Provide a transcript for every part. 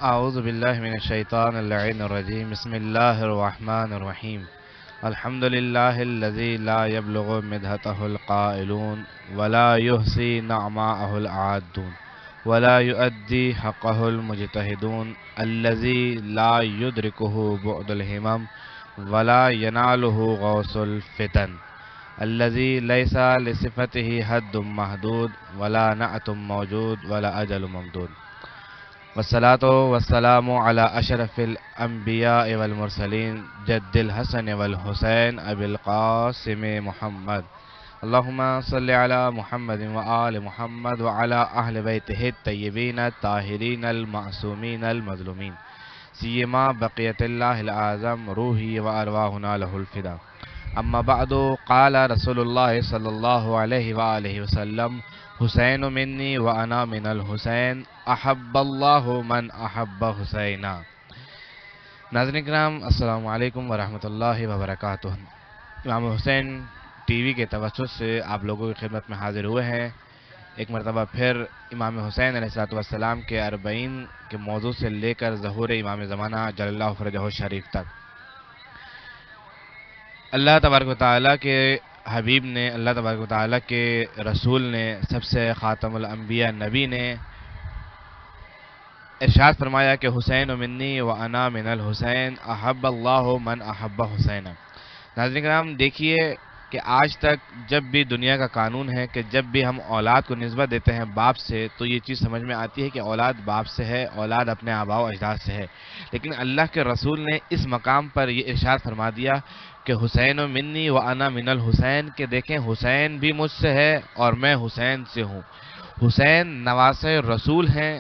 اعوذ باللہ من الشیطان اللعین الرجیم بسم اللہ الرحمن الرحیم الحمد للہ الذی لا یبلغ مدحتہ القائلون ولا یحصی نعماءہ العادون ولا یؤدی حقہ المجتہدون الذی لا یدرکہ بعد الہمم ولا ینالہ غوث الفتن الذی لیس لصفتہ حد محدود ولا نعت موجود ولا اجل ممدود والصلاة والسلام على أشرف الأنبياء والمرسلين جد الحسن والحسين أبي القاسم محمد اللهم صل على محمد وآل محمد وعلى أهل بيته الطيبين الطاهرين المعصومين المظلومين سيما بقية الله الأعظم روحي وأرواحنا له الفداء أما بعد قال رسول الله صلى الله عليه وآله وسلم حسین منی وانا من الحسین احب اللہ من احب حسینا۔ ناظرین کرام السلام علیکم ورحمۃ اللہ وبرکاتہ۔ امام حسین ٹی وی کے توسط سے آپ لوگوں کی خدمت میں حاضر ہوئے ہیں۔ ایک مرتبہ پھر امام حسین علیہ السلام کے 40 کے موضوع سے لے کر ظہور امام زمانہ جل اللہ فرجہ الشریف تک۔ اللہ تبارک و تعالیٰ کے حبیب نے، اللہ تبارک و تعالیٰ کے رسول نے، سب سے خاتم الانبیاء نبی نے ارشاد فرمایا کہ حسین منی وانا من الحسین احب اللہ من احب حسینا۔ ناظرین کرام دیکھیے کہ آج تک جب بھی دنیا کا قانون ہے کہ جب بھی ہم اولاد کو نسبت دیتے ہیں باپ سے تو یہ چیز سمجھ میں آتی ہے کہ اولاد باپ سے ہے، اولاد اپنے آباء و اجداد سے ہے، لیکن اللہ کے رسول نے اس مقام پر یہ ارشاد فرما دیا کہ حسین منی وانا من الحسین، کہ دیکھیں حسین بھی مجھ سے ہے اور میں حسین سے ہوں۔ حسین نواسہ رسول ہیں،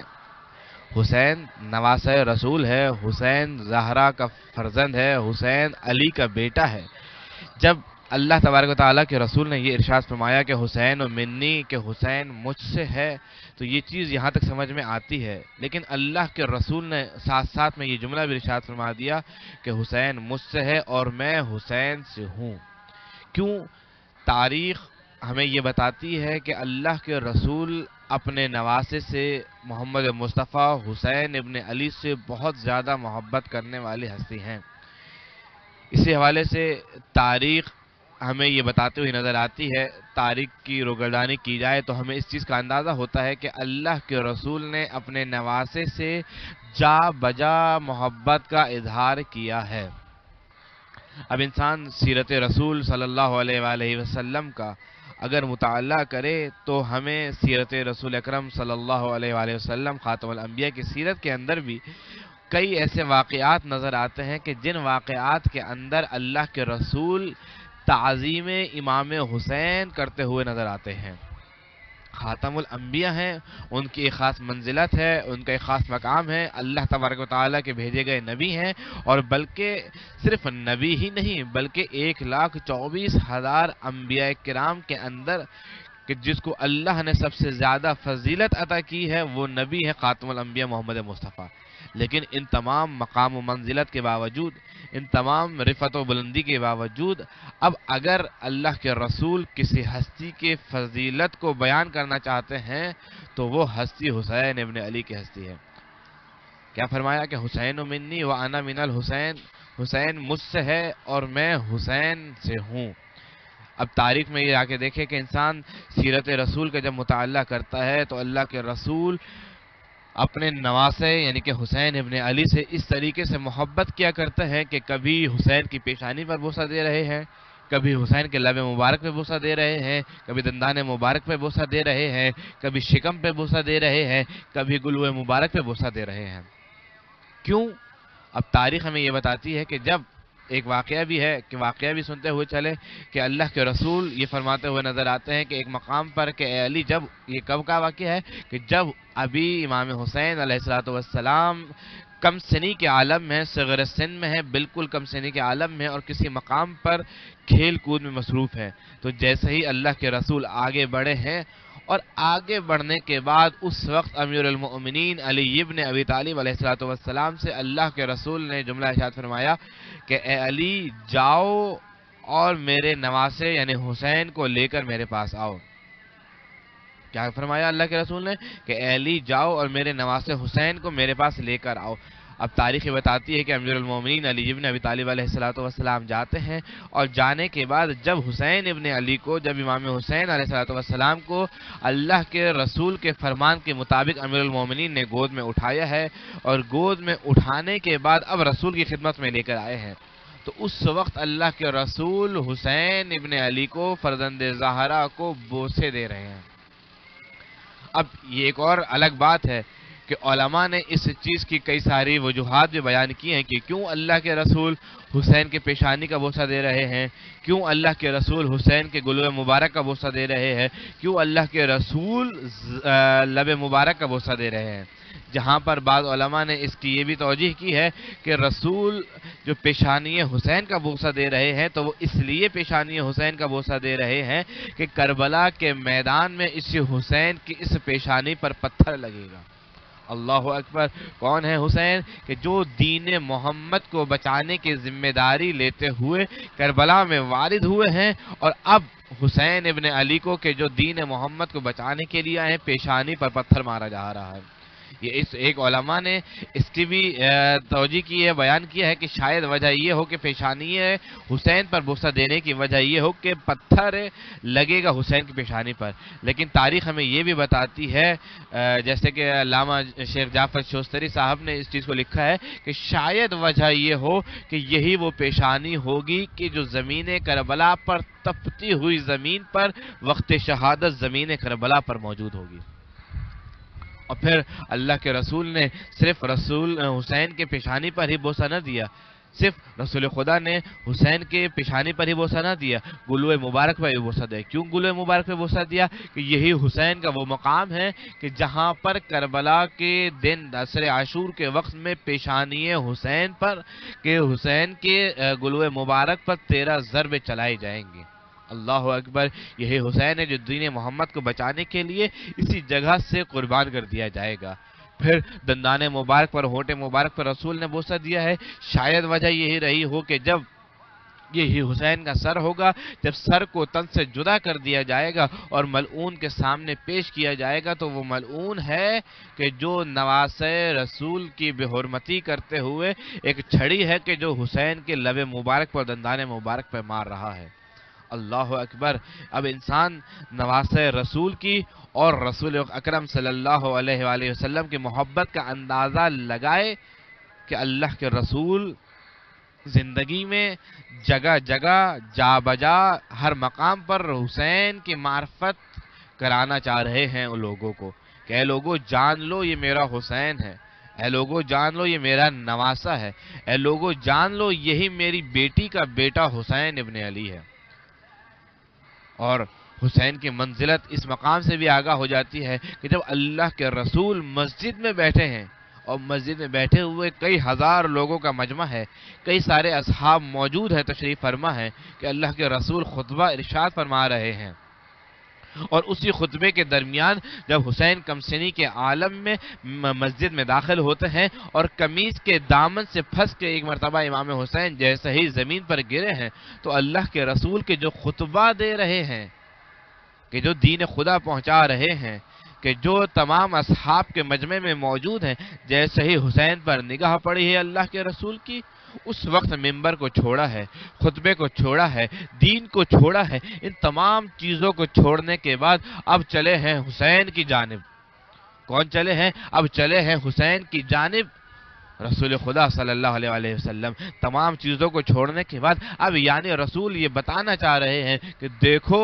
حسین نواسہ رسول ہے، حسین زہرا کا فرزند ہے، حسین علی کا بیٹا ہے۔ جب اللہ تبارک و تعالیٰ کے رسول نے یہ ارشاد فرمایا کہ حسین منی، کہ حسین مجھ سے ہے، تو یہ چیز یہاں تک سمجھ میں آتی ہے، لیکن اللہ کے رسول نے ساتھ ساتھ میں یہ جملہ بھی ارشاد فرما دیا کہ حسین مجھ سے ہے اور میں حسین سے ہوں۔ کیوں؟ تاریخ ہمیں یہ بتاتی ہے کہ اللہ کے رسول اپنے نواسے سے محمد مصطفیٰ حسین ابن علی سے بہت زیادہ محبت کرنے والی ہستی ہیں۔ اسی حوالے سے تاریخ ہمیں یہ بتاتے ہوئے نظر آتی ہے، تاریخ کی روگردانی کی جائے تو ہمیں اس چیز کا اندازہ ہوتا ہے کہ اللہ کے رسول نے اپنے نواسے سے جا بجا محبت کا اظہار کیا ہے۔ اب انسان سیرت رسول صلی اللہ علیہ وآلہ وسلم کا اگر مطالعہ کرے تو ہمیں سیرت رسول اکرم صلی اللہ علیہ وآلہ وسلم خاتم الانبیاء کی سیرت کے اندر بھی کئی ایسے واقعات نظر آتے ہیں کہ جن واقعات کے اندر اللہ کے رسول تعظیم امام حسین کرتے ہوئے نظر آتے ہیں۔ خاتم الانبیاء ہیں، ان کی ایک خاص منزلت ہے، ان کا ایک خاص مقام ہے، اللہ تبارک و تعالیٰ کے بھیجے گئے نبی ہیں، اور بلکہ صرف نبی ہی نہیں بلکہ 1,24,000 انبیاء کرام کے اندر کہ جس کو اللہ نے سب سے زیادہ فضیلت عطا کی ہے وہ نبی ہے خاتم الانبیاء محمد مصطفیٰ۔ لیکن ان تمام مقام و منزلت کے باوجود، ان تمام رفعت و بلندی کے باوجود، اب اگر اللہ کے رسول کسی ہستی کے فضیلت کو بیان کرنا چاہتے ہیں تو وہ ہستی حسین ابن علی کی ہستی ہے۔ کیا فرمایا کہ حسین منی وانا من الحسین، حسین مجھ سے ہے اور میں حسین سے ہوں۔ اب تاریخ میں یہ آ کے دیکھیں کہ انسان سیرت رسول کا جب مطالعہ کرتا ہے تو اللہ کے رسول اپنے نواسے یعنی کہ حسین ابن علی سے اس طریقے سے محبت کیا کرتے ہیں کہ کبھی حسین کی پیشانی پر بوسہ دے رہے ہیں، کبھی حسین کے لب مبارک پہ بوسہ دے رہے ہیں، کبھی دندان مبارک پہ بوسہ دے رہے ہیں، کبھی شکم پہ بوسہ دے رہے ہیں، کبھی گلوے مبارک پہ بوسہ دے رہے ہیں۔ کیوں؟ اب تاریخ ہمیں یہ بتاتی ہے کہ جب ایک واقعہ بھی ہے کہ واقعہ بھی سنتے ہوئے چلے کہ اللہ کے رسول یہ فرماتے ہوئے نظر آتے ہیں کہ ایک مقام پر کہ اے علی، جب یہ کب کا واقعہ ہے کہ جب ابھی امام حسین علیہ السلام کم سنی کے عالم میں، صغر سن میں ہے، بالکل کم سنی کے عالم میں اور کسی مقام پر کھیل کود میں مصروف ہے، تو جیسے ہی اللہ کے رسول آگے بڑھے ہیں اور آگے بڑھنے کے بعد اس وقت امیر المؤمنین علی ابن ابی طالب علیہ الصلوۃ والسلام سے اللہ کے رسول نے جملہ ارشاد فرمایا کہ اے علی جاؤ اور میرے نواسے یعنی حسین کو لے کر میرے پاس آؤ۔ کیا فرمایا اللہ کے رسول نے کہ اے علی جاؤ اور میرے نواسے حسین کو میرے پاس لے کر آؤ۔ اب تاریخ بتاتی ہے کہ امیر المومنین علی ابن ابی طالب علیہ الصلوۃ والسلام جاتے ہیں، اور جانے کے بعد جب حسین ابن علی کو، جب امام حسین علیہ الصلوۃ والسلام کو اللہ کے رسول کے فرمان کے مطابق امیر المومنین نے گود میں اٹھایا ہے، اور گود میں اٹھانے کے بعد اب رسول کی خدمت میں لے کر آئے ہیں، تو اس وقت اللہ کے رسول حسین ابن علی کو، فرزند زہرا کو بوسے دے رہے ہیں۔ اب یہ ایک اور الگ بات ہے کہ علماء نے اس چیز کی کئی ساری وجوہات بھی بیان کی ہیں کہ کیوں اللہ کے رسول حسین کے پیشانی کا بوسہ دے رہے ہیں، کیوں اللہ کے رسول حسین کے گلو مبارک کا بوسہ دے رہے ہیں، کیوں اللہ کے رسول لب مبارک کا بوسہ دے رہے ہیں۔ جہاں پر بعض علماء نے اس کی یہ بھی توجیہ کی ہے کہ رسول جو پیشانی حسین کا بوسہ دے رہے ہیں تو وہ اس لیے پیشانی حسین کا بوسہ دے رہے ہیں کہ کربلا کے میدان میں اس حسین کی اس پیشانی پر پتھر لگے گا۔ اللہ اکبر! کون ہے حسین؟ کہ جو دین محمد کو بچانے کی ذمہ داری لیتے ہوئے کربلا میں وارد ہوئے ہیں، اور اب حسین ابن علی کو کہ جو دین محمد کو بچانے کے لیے آئے ہیں، پیشانی پر پتھر مارا جا رہا ہے۔ یہ اس ایک علماء نے اس کی بھی توجیہ کی ہے، بیان کیا ہے کہ شاید وجہ یہ ہو کہ پیشانی حسین پر بوسہ دینے کی وجہ یہ ہو کہ پتھر لگے گا حسین کی پیشانی پر، لیکن تاریخ ہمیں یہ بھی بتاتی ہے، جیسے کہ علامہ شیخ جعفر شوستری صاحب نے اس چیز کو لکھا ہے کہ شاید وجہ یہ ہو کہ یہی وہ پیشانی ہوگی کہ جو زمین کربلا پر، تپتی ہوئی زمین پر وقت شہادت زمین کربلا پر موجود ہوگی۔ اور پھر اللہ کے رسول نے صرف رسول حسین کے پیشانی پر ہی بوسہ نہ دیا، صرف رسول خدا نے حسین کے پیشانی پر ہی بوسہ نہ دیا، گلوئے مبارک پر بھی بوسہ دیا۔ کیوں گلوئے مبارک پر بوسہ دیا؟ کہ یہی حسین کا وہ مقام ہے کہ جہاں پر کربلا کے دن عصر عاشور کے وقت میں پیشانی حسین پر کہ حسین کے گلوئے مبارک پر 13 ضربیں چلائی جائیں گی۔ اللہ اکبر! یہی حسین ہے جو دین محمد کو بچانے کے لیے اسی جگہ سے قربان کر دیا جائے گا۔ پھر دندان مبارک پر، ہونٹ مبارک پر رسول نے بوسہ دیا ہے۔ شاید وجہ یہی رہی ہو کہ جب یہی حسین کا سر ہوگا، جب سر کو تن سے جدا کر دیا جائے گا اور ملعون کے سامنے پیش کیا جائے گا، تو وہ ملعون ہے کہ جو نواسے رسول کی بے حرمتی کرتے ہوئے ایک چھڑی ہے کہ جو حسین کے لب مبارک پر، دندان مبارک پر مار رہا ہے۔ اللہ اکبر! اب انسان نواسے رسول کی اور رسول اکرم صلی اللہ علیہ وآلہ وسلم کی محبت کا اندازہ لگائے کہ اللہ کے رسول زندگی میں جگہ جگہ، جا بجا، ہر مقام پر حسین کی معرفت کرانا چاہ رہے ہیں ان لوگوں کو کہ اے لوگوں جان لو یہ میرا حسین ہے، اے لوگوں جان لو یہ میرا نواسا ہے، اے لوگوں جان لو یہی میری بیٹی کا بیٹا حسین ابن علی ہے۔ اور حسین کی منزلت اس مقام سے بھی آگاہ ہو جاتی ہے کہ جب اللہ کے رسول مسجد میں بیٹھے ہیں، اور مسجد میں بیٹھے ہوئے کئی ہزار لوگوں کا مجمع ہے، کئی سارے اصحاب موجود ہیں، تشریف فرما ہے کہ اللہ کے رسول خطبہ ارشاد فرما رہے ہیں، اور اسی خطبے کے درمیان جب حسین کمسنی کے عالم میں مسجد میں داخل ہوتے ہیں اور قمیص کے دامن سے پھنس کے ایک مرتبہ امام حسین جیسے ہی زمین پر گرے ہیں، تو اللہ کے رسول کے جو خطبہ دے رہے ہیں، کہ جو دین خدا پہنچا رہے ہیں، کہ جو تمام اصحاب کے مجمع میں موجود ہیں، جیسے ہی حسین پر نگاہ پڑی ہے اللہ کے رسول کی، اس وقت منبر کو چھوڑا ہے، خطبے کو چھوڑا ہے، دین کو چھوڑا ہے، ان تمام چیزوں کو چھوڑنے کے بعد اب چلے ہیں حسین کی جانب۔ کون چلے ہیں؟ اب چلے ہیں حسین کی جانب۔ رسول خدا صلی اللہ علیہ وآلہ وسلم تمام چیزوں کو چھوڑنے کے بعد اب یعنی رسول یہ بتانا چاہ رہے ہیں کہ دیکھو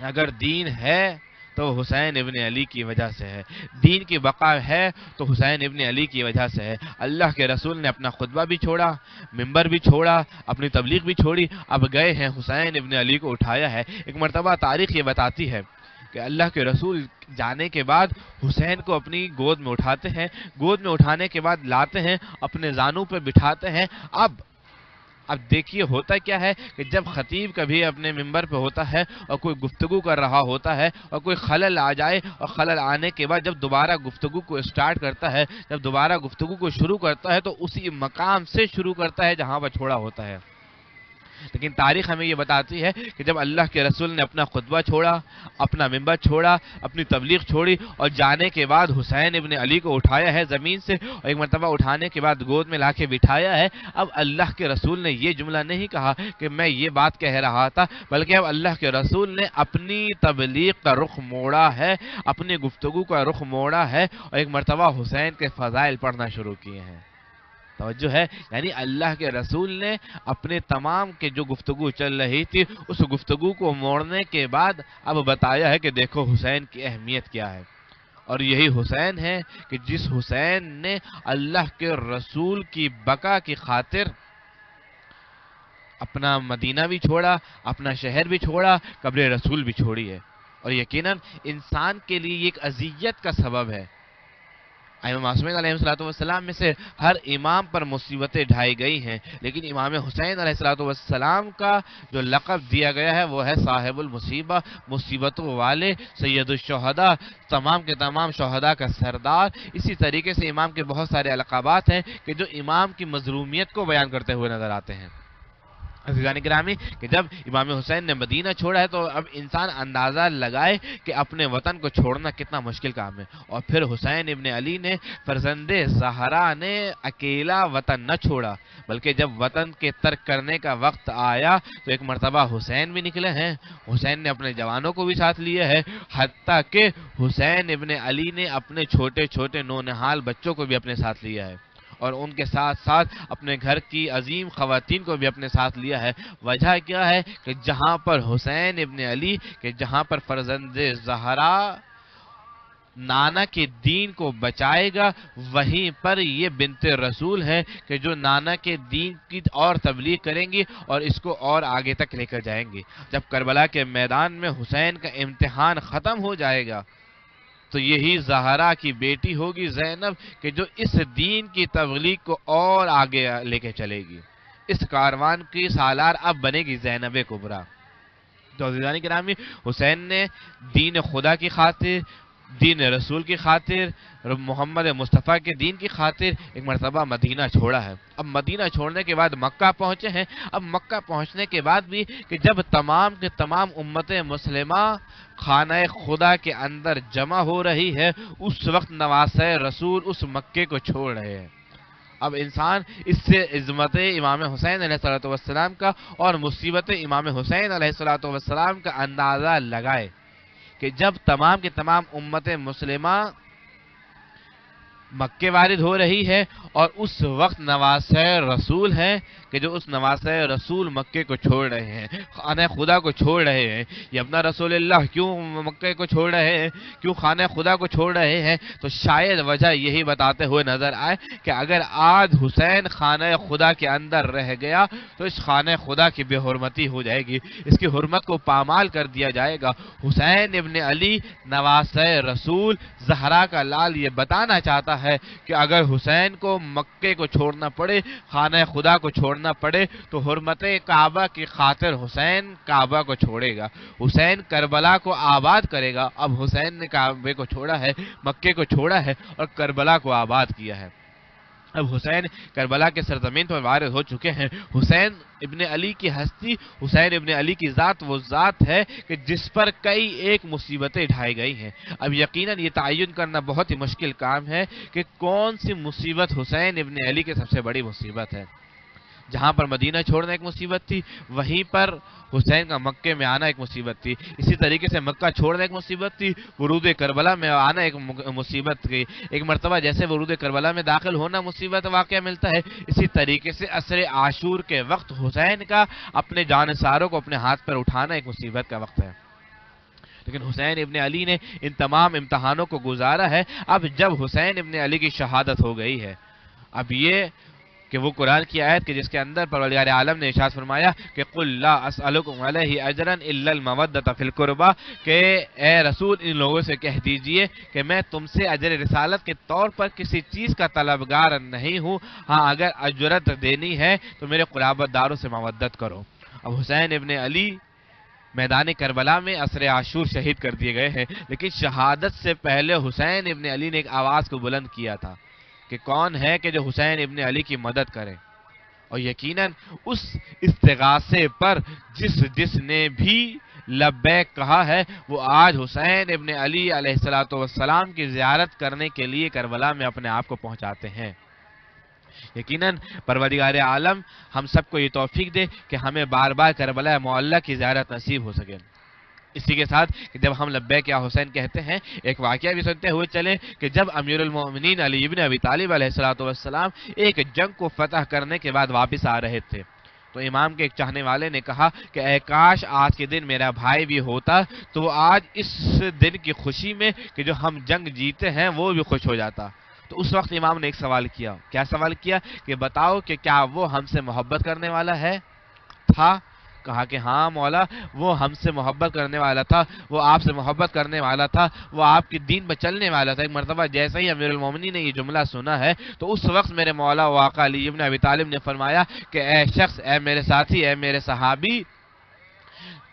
اگر دین ہے تو حسین ابن علی کی وجہ سے ہے، دین کی بقا ہے تو حسین ابن علی کی وجہ سے ہے۔ اللہ کے رسول نے اپنا خطبہ بھی چھوڑا، منبر بھی چھوڑا، اپنی تبلیغ بھی چھوڑی، اب گئے ہیں حسین ابن علی کو اٹھایا ہے۔ ایک مرتبہ تاریخ یہ بتاتی ہے کہ اللہ کے رسول جانے کے بعد حسین کو اپنی گود میں اٹھاتے ہیں، گود میں اٹھانے کے بعد لاتے ہیں، اپنے زانوں پہ بٹھاتے ہیں۔ اب اب دیکھیے ہوتا کیا ہے کہ جب خطیب کبھی اپنے منبر پہ ہوتا ہے اور کوئی گفتگو کر رہا ہوتا ہے اور کوئی خلل آ جائے، اور خلل آنے کے بعد جب دوبارہ گفتگو کو اسٹارٹ کرتا ہے، جب دوبارہ گفتگو کو شروع کرتا ہے تو اسی مقام سے شروع کرتا ہے جہاں وہ چھوڑا ہوتا ہے۔ لیکن تاریخ ہمیں یہ بتاتی ہے کہ جب اللہ کے رسول نے اپنا خطبہ چھوڑا، اپنا منبر چھوڑا، اپنی تبلیغ چھوڑی اور جانے کے بعد حسین ابن علی کو اٹھایا ہے زمین سے، اور ایک مرتبہ اٹھانے کے بعد گود میں لا کے بٹھایا ہے، اب اللہ کے رسول نے یہ جملہ نہیں کہا کہ میں یہ بات کہہ رہا تھا، بلکہ اب اللہ کے رسول نے اپنی تبلیغ کا رخ موڑا ہے، اپنی گفتگو کا رخ موڑا ہے، اور ایک مرتبہ حسین کے فضائل پڑھنا شروع کیے ہیں۔ توجہ ہے، یعنی اللہ کے رسول نے اپنے تمام کے جو گفتگو چل رہی تھی اس گفتگو کو موڑنے کے بعد اب بتایا ہے کہ دیکھو حسین کی اہمیت کیا ہے، اور یہی حسین ہے کہ جس حسین نے اللہ کے رسول کی بقا کی خاطر اپنا مدینہ بھی چھوڑا، اپنا شہر بھی چھوڑا، قبر رسول بھی چھوڑی ہے، اور یقیناً انسان کے لیے یہ ایک اذیت کا سبب ہے۔ امام معصومین علیہ السلام میں سے ہر امام پر مصیبتیں ڈھائی گئی ہیں، لیکن امام حسین علیہ السلام کا جو لقب دیا گیا ہے وہ ہے صاحب المصیبہ، مصیبتوں والے، سید الشہداء، تمام کے تمام شہداء کا سردار۔ اسی طریقے سے امام کے بہت سارے القابات ہیں کہ جو امام کی مظلومیت کو بیان کرتے ہوئے نظر آتے ہیں۔ عزیزان گرامی، کہ جب امام حسین نے مدینہ چھوڑا ہے تو اب انسان اندازہ لگائے کہ اپنے وطن کو چھوڑنا کتنا مشکل کام ہے، اور پھر حسین ابن علی نے فرزند زہرا نے اکیلا وطن نہ چھوڑا، بلکہ جب وطن کے ترک کرنے کا وقت آیا تو ایک مرتبہ حسین بھی نکلے ہیں، حسین نے اپنے جوانوں کو بھی ساتھ لیا ہے، حتیٰ کہ حسین ابن علی نے اپنے چھوٹے چھوٹے نونہال بچوں کو بھی اپنے ساتھ لیا ہے، اور ان کے ساتھ ساتھ اپنے گھر کی عظیم خواتین کو بھی اپنے ساتھ لیا ہے۔ وجہ کیا ہے کہ جہاں پر حسین ابن علی، کہ جہاں پر فرزند زہرا نانا کے دین کو بچائے گا، وہیں پر یہ بنت رسول ہے کہ جو نانا کے دین کی اور تبلیغ کریں گی اور اس کو اور آگے تک لے کر جائیں گی۔ جب کربلا کے میدان میں حسین کا امتحان ختم ہو جائے گا تو یہی زہرا کی بیٹی ہوگی زینب کہ جو اس دین کی تبلیغ کو اور آگے لے کے چلے گی۔ اس کاروان کی سالار اب بنے گی زینب کبریٰ۔ تو عزیزان گرامی، حسین نے دین خدا کی خاطر، دین رسول کی خاطر، محمد مصطفیٰ کے دین کی خاطر ایک مرتبہ مدینہ چھوڑا ہے۔ اب مدینہ چھوڑنے کے بعد مکہ پہنچے ہیں۔ اب مکہ پہنچنے کے بعد بھی کہ جب تمام کے تمام امت مسلمہ خانہ خدا کے اندر جمع ہو رہی ہے، اس وقت نواسۂ رسول اس مکے کو چھوڑ رہے ہیں۔ اب انسان اس سے عظمت امام حسین علیہ السلام کا اور مصیبت امام حسین علیہ السلام کا اندازہ لگائے کہ جب تمام کے تمام امت مسلمہ مکے وارد ہو رہی ہے اور اس وقت نواسۂ رسول ہے کہ جو اس نواسۂ رسول مکے کو چھوڑ رہے ہیں، خانہ خدا کو چھوڑ رہے ہیں۔ یہ اپنا رسول اللہ کیوں مکے کو چھوڑ رہے ہیں، کیوں خانہ خدا کو چھوڑ رہے ہیں؟ تو شاید وجہ یہی بتاتے ہوئے نظر آئے کہ اگر آج حسین خانہ خدا کے اندر رہ گیا تو اس خانہ خدا کی بے حرمتی ہو جائے گی، اس کی حرمت کو پامال کر دیا جائے گا۔ حسین ابن علی نواسۂ رسول زہرا کا لال یہ بتانا چاہتا ہے کہ اگر حسین کو مکے کو چھوڑنا پڑے، خانہ خدا کو چھوڑنا پڑے، تو حرمت کعبہ کی خاطر حسین کعبہ کو چھوڑے گا، حسین کربلا کو آباد کرے گا۔ اب حسین نے کعبے کو چھوڑا ہے، مکے کو چھوڑا ہے اور کربلا کو آباد کیا ہے۔ اب حسین کربلا کے سرزمین پر وارد ہو چکے ہیں۔ حسین ابن علی کی ہستی، حسین ابن علی کی ذات وہ ذات ہے کہ جس پر کئی ایک مصیبتیں ڈھائی گئی ہیں۔ اب یقیناً یہ تعین کرنا بہت ہی مشکل کام ہے کہ کون سی مصیبت حسین ابن علی کی سب سے بڑی مصیبت ہے۔ جہاں پر مدینہ چھوڑنا ایک مصیبت تھی، وہیں پر حسین کا مکے میں آنا ایک مصیبت تھی۔ اسی طریقے سے مکہ چھوڑنا ایک مصیبت تھی، ورود کربلا میں آنا ایک مصیبت تھی۔ ایک مرتبہ جیسے ورود کربلا میں داخل ہونا مصیبت واقعہ ملتا ہے، اسی طریقے سے عصر عاشور کے وقت حسین کا اپنے جانثاروں کو اپنے ہاتھ پر اٹھانا ایک مصیبت کا وقت ہے۔ لیکن حسین ابن علی نے ان تمام امتحانوں کو گزارا ہے۔ اب جب حسین ابن علی کی شہادت ہو گئی ہے، اب یہ کہ وہ قرآن کی آیت کہ جس کے اندر پروردگار عالم نے ارشاد فرمایا کہ قل لا اسألکم علیہ اجرا الا المودۃ فی القربى، کہ اے رسول ان لوگوں سے کہہ دیجئے کہ میں تم سے اجر رسالت کے طور پر کسی چیز کا طلبگار نہیں ہوں، ہاں اگر اجرت دینی ہے تو میرے قرابت داروں سے مودت کرو۔ اب حسین ابن علی میدان کربلا میں عصر عاشور شہید کر دیے گئے ہیں، لیکن شہادت سے پہلے حسین ابن علی نے ایک آواز کو بلند کیا تھا کہ کون ہے کہ جو حسین ابن علی کی مدد کرے، اور یقیناً اس استغاثے پر جس نے بھی لبیک کہا ہے وہ آج حسین ابن علی علیہ السلام کی زیارت کرنے کے لیے کربلا میں اپنے آپ کو پہنچاتے ہیں۔ یقیناً پروردگار عالم ہم سب کو یہ توفیق دے کہ ہمیں بار بار کربلا معلیٰ کی زیارت نصیب ہو سکے۔ اسی کے ساتھ کہ جب ہم لبیک یا حسین کہتے ہیں، ایک واقعہ بھی سنتے ہوئے چلے کہ جب امیر المومنین علی ابن ابی طالب علیہ السلام ایک جنگ کو فتح کرنے کے بعد واپس آ رہے تھے، تو امام کے ایک چاہنے والے نے کہا کہ اے کاش آج کے دن میرا بھائی بھی ہوتا تو وہ آج اس دن کی خوشی میں کہ جو ہم جنگ جیتے ہیں وہ بھی خوش ہو جاتا۔ تو اس وقت امام نے ایک سوال کیا، کیا سوال کیا کہ بتاؤ کہ کیا وہ ہم سے محبت کرنے والا ہے؟ تھا؟ کہا کہ ہاں مولا، وہ ہم سے محبت کرنے والا تھا، وہ آپ سے محبت کرنے والا تھا، وہ آپ کی دین پر چلنے والا تھا۔ ایک مرتبہ جیسے ہی امیر المومنین نے یہ جملہ سنا ہے تو اس وقت میرے مولا آقا علی ابن ابی طالب نے فرمایا کہ اے شخص، اے میرے ساتھی، اے میرے صحابی،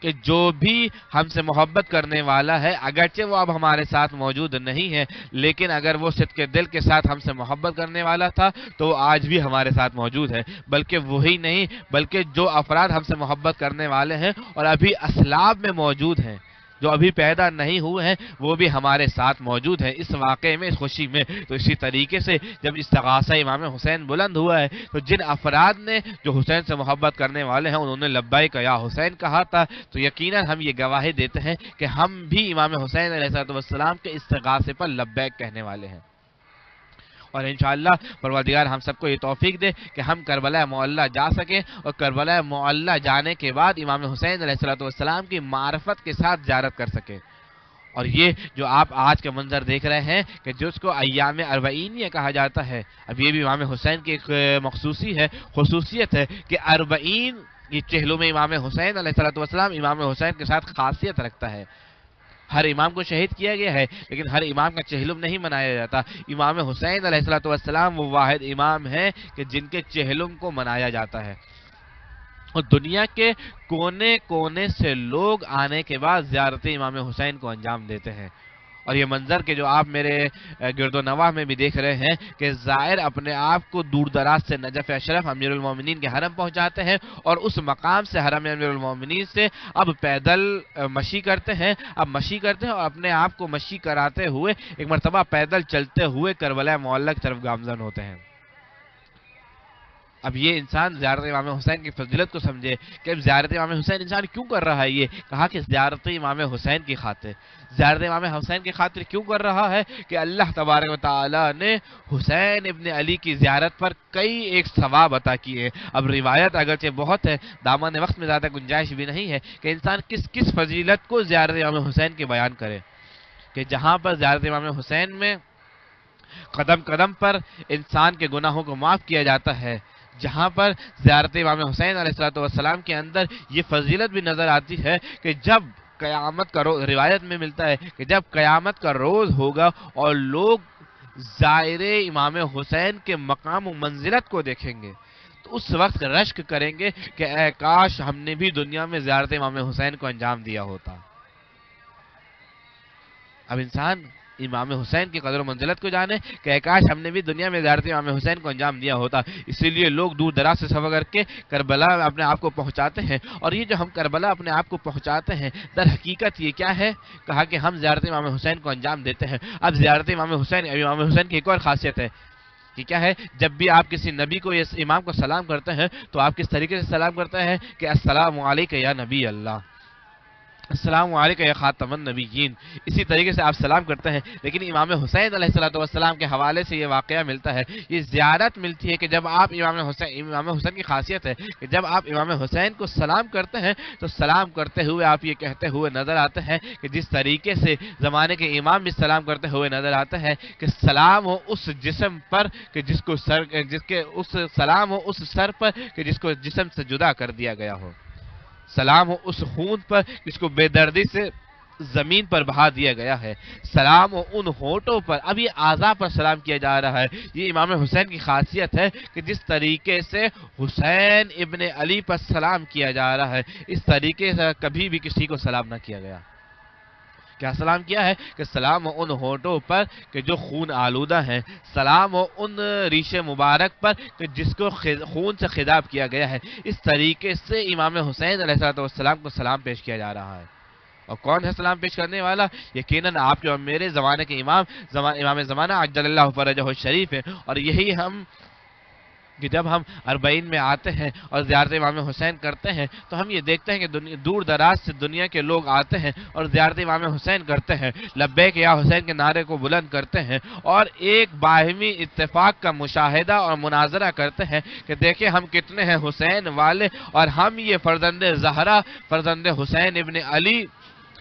کہ جو بھی ہم سے محبت کرنے والا ہے اگرچہ وہ اب ہمارے ساتھ موجود نہیں ہے، لیکن اگر وہ صدق دل کے ساتھ ہم سے محبت کرنے والا تھا تو وہ آج بھی ہمارے ساتھ موجود ہے۔ بلکہ وہی نہیں بلکہ جو افراد ہم سے محبت کرنے والے ہیں اور ابھی اسلاب میں موجود ہیں، جو ابھی پیدا نہیں ہوئے ہیں، وہ بھی ہمارے ساتھ موجود ہیں اس واقعے میں، اس خوشی میں۔ تو اسی طریقے سے جب استغاثہ امام حسین بلند ہوا ہے تو جن افراد نے جو حسین سے محبت کرنے والے ہیں انہوں نے لبیک یا حسین کہا تھا، تو یقیناً ہم یہ گواہی دیتے ہیں کہ ہم بھی امام حسین علیہ السلام کے استغاثے پر لبیک کہنے والے ہیں۔ اور انشاءاللہ پروردگار ہم سب کو یہ توفیق دے کہ ہم کربلا معلیٰ جا سکیں، اور کربلا معلیٰ جانے کے بعد امام حسین علیہ السلام کی معرفت کے ساتھ زیارت کر سکیں۔ اور یہ جو آپ آج کا منظر دیکھ رہے ہیں کہ جس کو ایام اربعینیہ کہا جاتا ہے، اب یہ بھی امام حسین کی ایک خصوصیت ہے کہ 40 یہ چہلوں میں امام حسین علیہ السلام امام حسین کے ساتھ خاصیت رکھتا ہے۔ ہر امام کو شہید کیا گیا ہے لیکن ہر امام کا چہلم نہیں منایا جاتا۔ امام حسین علیہ السلام وہ واحد امام ہیں کہ جن کے چہلم کو منایا جاتا ہے، اور دنیا کے کونے کونے سے لوگ آنے کے بعد زیارت امام حسین کو انجام دیتے ہیں۔ اور یہ منظر کے جو آپ میرے گرد و نواح میں بھی دیکھ رہے ہیں کہ زائر اپنے آپ کو دور دراز سے نجف اشرف امیر المومنین کے حرم پہنچاتے ہیں، اور اس مقام سے حرم امیر المومنین سے اب پیدل مشی کرتے ہیں، اور اپنے آپ کو مشی کراتے ہوئے ایک مرتبہ پیدل چلتے ہوئے کربلا معلیٰ کی طرف گامزن ہوتے ہیں۔ اب یہ انسان زیارت امام حسین کی فضیلت کو سمجھے کہ اب زیارت امام حسین انسان کیوں کر رہا ہے۔ یہ کہا کہ زیارت امام حسین کی خاطر، زیارت امام حسین کی خاطر کیوں کر رہا ہے کہ اللہ تبارک و تعالی نے حسین ابن علی کی زیارت پر کئی ایک ثواب عطا کیے۔ اب روایت اگرچہ بہت ہے، دامن وقت میں زیادہ گنجائش بھی نہیں ہے کہ انسان کس فضیلت کو زیارت امام حسین کے بیان کرے، کہ جہاں پر زیارت امام حسین میں قدم قدم پر انسان کے گناہوں کو معاف کیا جاتا ہے، جہاں پر زیارت امام حسین علیہ السلام کے اندر یہ فضیلت بھی نظر آتی ہے کہ جب قیامت کا روز، روایت میں ملتا ہے کہ جب قیامت کا روز ہوگا اور لوگ زائر امام حسین کے مقام و منزلت کو دیکھیں گے تو اس وقت رشک کریں گے کہ اے کاش ہم نے بھی دنیا میں زیارت امام حسین کو انجام دیا ہوتا۔ اب انسان امام حسین کی قدر و منزلت کو جانے کہ کاش ہم نے بھی دنیا میں زیارت امام حسین کو انجام دیا ہوتا، اسی لیے لوگ دور دراز سے سفر کر کے کربلا اپنے آپ کو پہنچاتے ہیں۔ اور یہ جو ہم کربلا اپنے آپ کو پہنچاتے ہیں در حقیقت یہ کیا ہے؟ کہا کہ ہم زیارت امام حسین کو انجام دیتے ہیں۔ اب زیارت امام حسین کی ایک اور خاصیت ہے کہ کیا ہے، جب بھی آپ کسی نبی کو یا امام کو سلام کرتے ہیں تو آپ کس طریقے سے سلام کرتے ہیں کہ السلام علیکم یا نبی اللہ۔ السلام علیکم یا خاتم النبیین، اسی طریقے سے آپ سلام کرتے ہیں۔ لیکن امام حسین علیہ السلام کے حوالے سے یہ واقعہ ملتا ہے، یہ زیارت ملتی ہے کہ جب آپ امام حسین کی خاصیت ہے کہ جب آپ امام حسین کو سلام کرتے ہیں تو سلام کرتے ہوئے آپ یہ کہتے ہوئے نظر آتے ہیں کہ جس طریقے سے زمانے کے امام بھی سلام کرتے ہوئے نظر آتے ہیں کہ سلام ہو اس جسم پر کہ اس سلام ہو اس سر پر کہ جس کو جسم سے جدا کر دیا گیا ہو، سلام ہو اس خون پر جس کو بے دردی سے زمین پر بہا دیا گیا ہے، سلام ہو ان ہونٹوں پر، اب یہ اعضاء پر سلام کیا جا رہا ہے۔ یہ امام حسین کی خاصیت ہے کہ جس طریقے سے حسین ابن علی پر سلام کیا جا رہا ہے اس طریقے سے کبھی بھی کسی کو سلام نہ کیا گیا۔ کیا سلام کیا ہے کہ سلام ہو ان ہونٹوں پر کہ جو خون آلودہ ہیں، سلام ہو ان ریش مبارک پر کہ جس کو خون سے خضاب کیا گیا ہے۔ اس طریقے سے امام حسین علیہ السلام کو سلام پیش کیا جا رہا ہے۔ اور کون ہے سلام پیش کرنے والا؟ یقیناً آپ کے اور میرے زمانے کے امام زمانہ عجل اللہ فرجہ الشریف ہے۔ اور یہی ہم کہ جب ہم اربعین میں آتے ہیں اور زیارت امام حسین کرتے ہیں تو ہم یہ دیکھتے ہیں کہ دور دراز سے دنیا کے لوگ آتے ہیں اور زیارت امام حسین کرتے ہیں، لبیک یا حسین کے نعرے کو بلند کرتے ہیں اور ایک باہمی اتفاق کا مشاہدہ اور مناظرہ کرتے ہیں کہ دیکھیں ہم کتنے ہیں حسین والے، اور ہم یہ فرزند زہرا، فرزند حسین ابن علی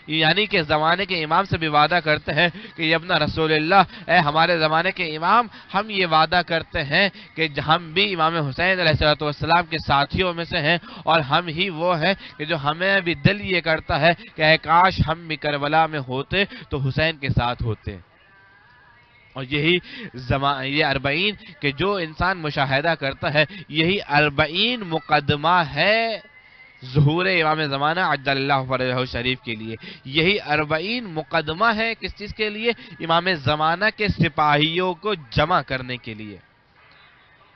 یعنی کہ زمانے کے امام سے بھی وعدہ کرتے ہیں کہ ابن رسول اللہ، اے ہمارے زمانے کے امام، ہم یہ وعدہ کرتے ہیں کہ ہم بھی امام حسین علیہ السلام کے ساتھیوں میں سے ہیں، اور ہم ہی وہ ہیں کہ جو ہمیں بھی دل یہ کرتا ہے کہ اے کاش ہم بھی کربلا میں ہوتے تو حسین کے ساتھ ہوتے۔ اور یہ اربعین کہ جو انسان مشاہدہ کرتا ہے، یہی اربعین مقدمہ ہے ظہور امام زمانہ عجل اللہ فرجہ شریف کے لیے۔ یہی اربعین مقدمہ ہے کس چیز کے لیے؟ امام زمانہ کے سپاہیوں کو جمع کرنے کے لیے۔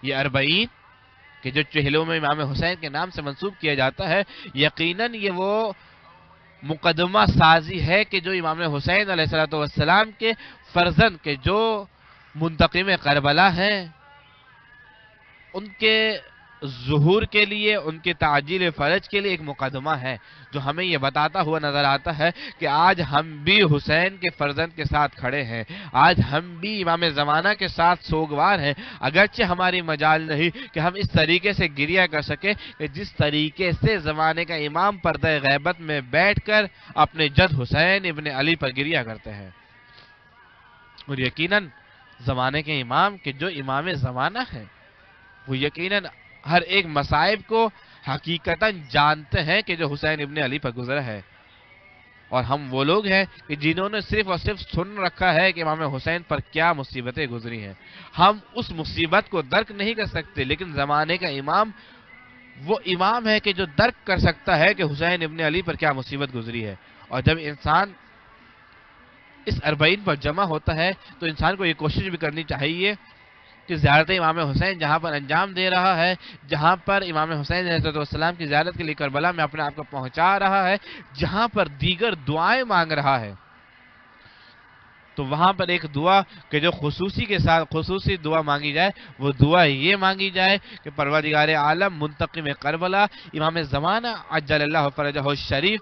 یہ اربعین کہ جو چہلوں میں امام حسین کے نام سے منسوب کیا جاتا ہے، یقیناً یہ وہ مقدمہ سازی ہے کہ جو امام حسین علیہ السلام کے فرزند کے جو منتقم کربلا ہیں ان کے ظہور کے لیے، ان کے تعجیل فرج کے لیے ایک مقدمہ ہے جو ہمیں یہ بتاتا ہوا نظر آتا ہے کہ آج ہم بھی حسین کے فرزند کے ساتھ کھڑے ہیں، آج ہم بھی امام زمانہ کے ساتھ سوگوار ہیں، اگرچہ ہماری مجال نہیں کہ ہم اس طریقے سے گریہ کر سکیں کہ جس طریقے سے زمانے کا امام پردہ غیبت میں بیٹھ کر اپنے جد حسین ابن علی پر گریہ کرتے ہیں۔ اور یقیناً زمانے کے امام کہ جو امام زمانہ ہے وہ یقیناً ہر ایک مصائب کو حقیقتاً جانتے ہیں کہ جو حسین ابن علی پر گزرا ہے، اور ہم وہ لوگ ہیں کہ جنہوں نے صرف اور صرف سن رکھا ہے کہ امام حسین پر کیا مصیبتیں گزری ہیں۔ ہم اس مصیبت کو درک نہیں کر سکتے، لیکن زمانے کا امام وہ امام ہے کہ جو درک کر سکتا ہے کہ حسین ابن علی پر کیا مصیبت گزری ہے۔ اور جب انسان اس اربعین پر جمع ہوتا ہے تو انسان کو یہ کوشش بھی کرنی چاہیے کہ زیارت امام حسین جہاں پر انجام دے رہا ہے، جہاں پر امام حسین علیہ السلام کی زیارت کے لیے کربلا میں اپنے آپ کو پہنچا رہا ہے، جہاں پر دیگر دعائیں مانگ رہا ہے، تو وہاں پر ایک دعا کہ جو خصوصی دعا مانگی جائے، وہ دعا یہ مانگی جائے کہ پروردگار عالم منتقم کربلا امام زمانہ عجل اللہ فرجہ الشریف،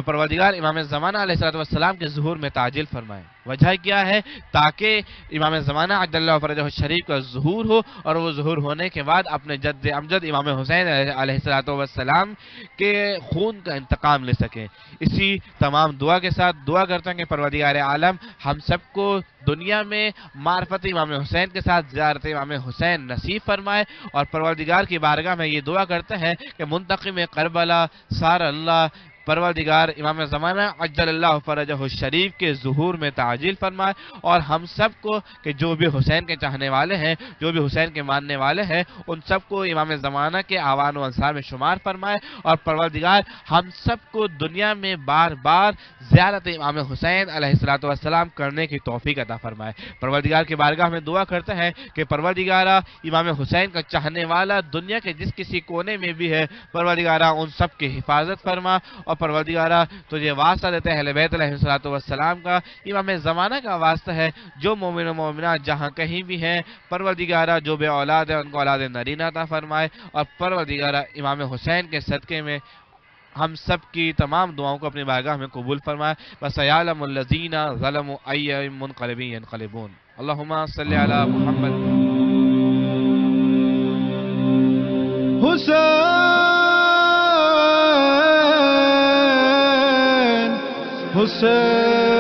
پروردگار امام زمانہ علیہ السلام کے ظہور میں تعجیل فرمائے۔ وجہ کیا ہے؟ تاکہ امام زمانہ عجل اللہ فرجہ الشریف کا ظہور ہو، اور وہ ظہور ہونے کے بعد اپنے جد امجد امام حسین علیہ السلام کے خون کا انتقام لے سکیں۔ اسی تمام دعا کے ساتھ دعا کرتے ہیں کہ پروردگار عالم ہم سب کو دنیا میں معرفت امام حسین کے ساتھ زیارت امام حسین نصیب فرمائے، اور پروردگار کی بارگاہ میں یہ دعا کرتے ہیں کہ منتقم کربلا سار اللہ، پروردگار امام زمانہ عجل اللہ فرجہ الشریف کے ظہور میں تعجیل فرمائے، اور ہم سب کو کہ جو بھی حسین کے چاہنے والے ہیں، جو بھی حسین کے ماننے والے ہیں، ان سب کو امام زمانہ کے اعوان و انصار میں شمار فرمائے، اور پروردگار ہم سب کو دنیا میں بار بار زیارت امام حسین علیہ السلام کرنے کی توفیق عطا فرمائے۔ پروردگار کی بارگاہ میں دعا کرتے ہیں کہ پروردگارہ امام حسین کا چاہنے والا دنیا کے جس کسی کونے میں بھی ہے، پروردگارہ ان سب کی حفاظت فرما، اور پروردگارہ تجھے واسطہ دیتے ہیں اہل بیت علیہ السلام کا، امام زمانہ کا واسطہ ہے، جو مومن و مومنات جہاں کہیں بھی ہیں، پروردگارہ جو بے اولاد ہے ان کو اولاد نرینہ عطا فرمائے، اور پروردگارہ امام حسین کے صدقے میں ہم سب کی تمام دعاؤں کو اپنی بارگاہ میں قبول فرمائے. وَسَيَعْلَمُ الَّذِينَ ظَلَمُوا أَيَّ مُنْقَلِبٍ يَنْقَلِبُونَ. اللهم صل على محمد. حسین حسین